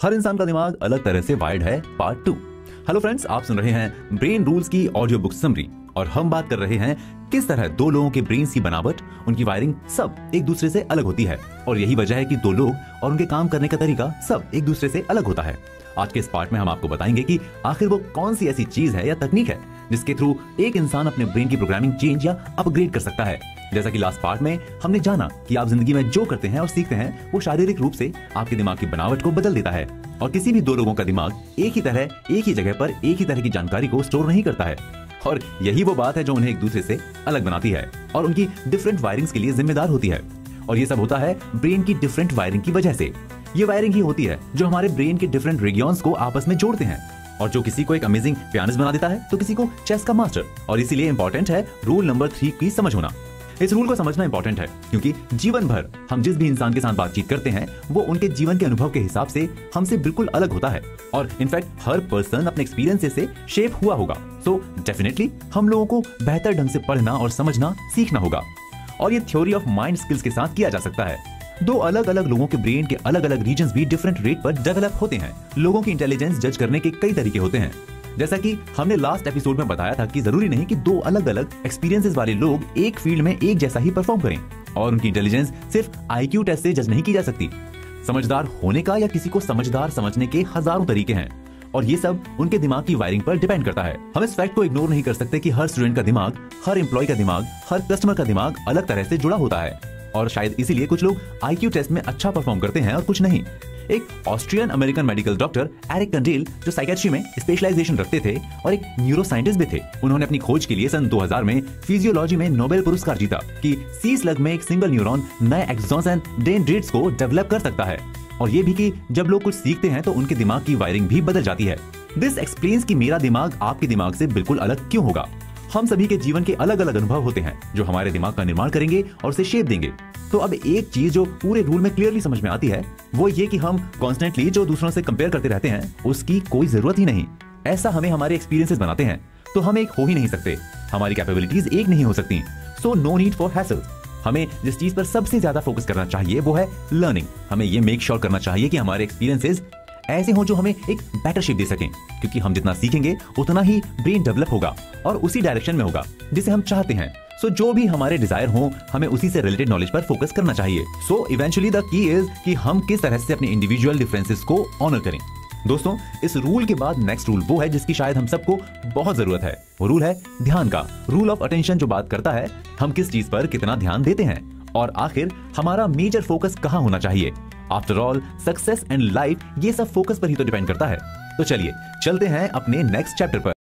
हर इंसान का दिमाग अलग तरह से वायर्ड है पार्ट 2। हेलो फ्रेंड्स, आप सुन रहे हैं ब्रेन रूल्स की ऑडियो बुक समरी और हम बात कर रहे हैं किस तरह दो लोगों के ब्रेन की बनावट, उनकी वायरिंग सब एक दूसरे से अलग होती है और यही वजह है कि दो लोग और उनके काम करने का तरीका सब एक दूसरे से अलग होता है। आज के इस पार्ट में हम आपको बताएंगे कि आखिर वो कौन सी ऐसी चीज है या तकनीक है जिसके थ्रू एक इंसान अपने ब्रेन की प्रोग्रामिंग चेंज या अपग्रेड कर सकता है। जैसा कि लास्ट पार्ट में हमने जाना कि आप जिंदगी में जो करते हैं और सीखते हैं वो शारीरिक रूप से आपके दिमाग की बनावट को बदल देता है और किसी भी दो लोगों का दिमाग एक ही तरह एक ही जगह पर एक ही तरह की जानकारी को स्टोर नहीं करता है और यही वो बात है जो उन्हें एक दूसरे से अलग बनाती है और उनकी डिफरेंट वायरिंग्स के लिए जिम्मेदार होती है। और ये सब होता है ब्रेन की डिफरेंट वायरिंग की वजह से। ये वायरिंग ही होती है जो हमारे ब्रेन के डिफरेंट रीजियंस को आपस में जोड़ते हैं और जो किसी को एक अमेजिंग पियानिस्ट बना देता है तो किसी को चेस का मास्टर। और इसीलिए इंपॉर्टेंट है रूल नंबर 3 की समझ होना। इस रूल को समझना इंपॉर्टेंट है क्योंकि जीवन भर हम जिस भी इंसान के साथ बातचीत करते हैं वो उनके जीवन के अनुभव के हिसाब से हमसे बिल्कुल अलग होता है और इनफैक्ट हर पर्सन अपने एक्सपीरियंस से शेप हुआ होगा। सो डेफिनेटली हम लोगों को बेहतर ढंग से पढ़ना और समझना सीखना होगा और ये थ्योरी ऑफ माइंड स्किल्स के साथ किया जा सकता है। दो अलग अलग लोगों के ब्रेन के अलग अलग रीजन्स भी डिफरेंट रेट पर डेवलप होते हैं। लोगों की इंटेलिजेंस जज करने के कई तरीके होते हैं। जैसा कि हमने लास्ट एपिसोड में बताया था कि जरूरी नहीं कि दो अलग अलग एक्सपीरियंसेस वाले लोग एक फील्ड में एक जैसा ही परफॉर्म करें और उनकी इंटेलिजेंस सिर्फ आईक्यू टेस्ट से जज नहीं की जा सकती। समझदार होने का या किसी को समझदार समझने के हजारों तरीके हैं और ये सब उनके दिमाग की वायरिंग पर डिपेंड करता है। हम इस फैक्ट को इग्नोर नहीं कर सकते कि हर स्टूडेंट का दिमाग, हर एम्प्लॉय का दिमाग, हर कस्टमर का दिमाग अलग तरह से जुड़ा होता है और शायद इसीलिए कुछ लोग आईक्यू टेस्ट में अच्छा परफॉर्म करते हैं और कुछ नहीं। एक Austrian American medical doctor Eric Kandel जो साइकेट्री में स्पेशलाइजेशन रखते थे और एक न्यूरो साइंटिस्ट भी थे, उन्होंने अपनी खोज के लिए सन 2000 में फिजियोलॉजी में नोबेल पुरस्कार जीता कि 30 स्लग में एक सिंगल न्यूरॉन नए एक्सॉन्स एंड डेंड्राइट्स को डेवलप कर सकता है और ये भी कि जब लोग कुछ सीखते हैं तो उनके दिमाग की वायरिंग भी बदल जाती है। दिस एक्सप्लेन्स कि मेरा दिमाग आपके दिमाग से बिल्कुल अलग क्यों होगा। हम सभी के जीवन के अलग अलग अनुभव होते हैं जो हमारे दिमाग का निर्माण करेंगे और उसे शेप देंगे। तो अब एक चीज जो पूरे रूल में क्लियरली समझ में आती है वो ये कि हम कॉन्स्टेंटली जो दूसरों से कंपेयर करते रहते हैं उसकी कोई जरूरत ही नहीं। ऐसा हमें हमारे एक्सपीरियंसेस बनाते हैं तो हम एक हो ही नहीं सकते, हमारी कैपेबिलिटीज एक नहीं हो सकती। So no need for hassles. हमें जिस चीज पर सबसे ज्यादा फोकस करना चाहिए वो है लर्निंग। हमें ये मेक श्योर करना चाहिए कि हमारे एक्सपीरियंसेस ऐसे हो जो हमें एक बेटर शेप दे सकें क्योंकि हम जितना सीखेंगे उतना ही ब्रेन डेवलप होगा और उसी डायरेक्शन में होगा जिसे हम चाहते हैं। सो जो भी हमारे डिजायर हो हमें उसी से रिलेटेड नॉलेज पर फोकस करना चाहिए। So eventually the key is कि हम किस तरह से अपने इंडिविजुअल डिफरेंसेस को ऑनर करें। दोस्तों, इस रूल के बाद नेक्स्ट रूल वो है जिसकी शायद हम सबको बहुत जरूरत है। वो रूल है ध्यान का, रूल ऑफ अटेंशन, जो बात करता है हम किस चीज पर कितना ध्यान देते हैं और आखिर हमारा मेजर फोकस कहाँ होना चाहिए। After all success and life ये सब फोकस पर ही तो डिपेंड करता है। तो चलिए चलते हैं अपने नेक्स्ट चैप्टर पर।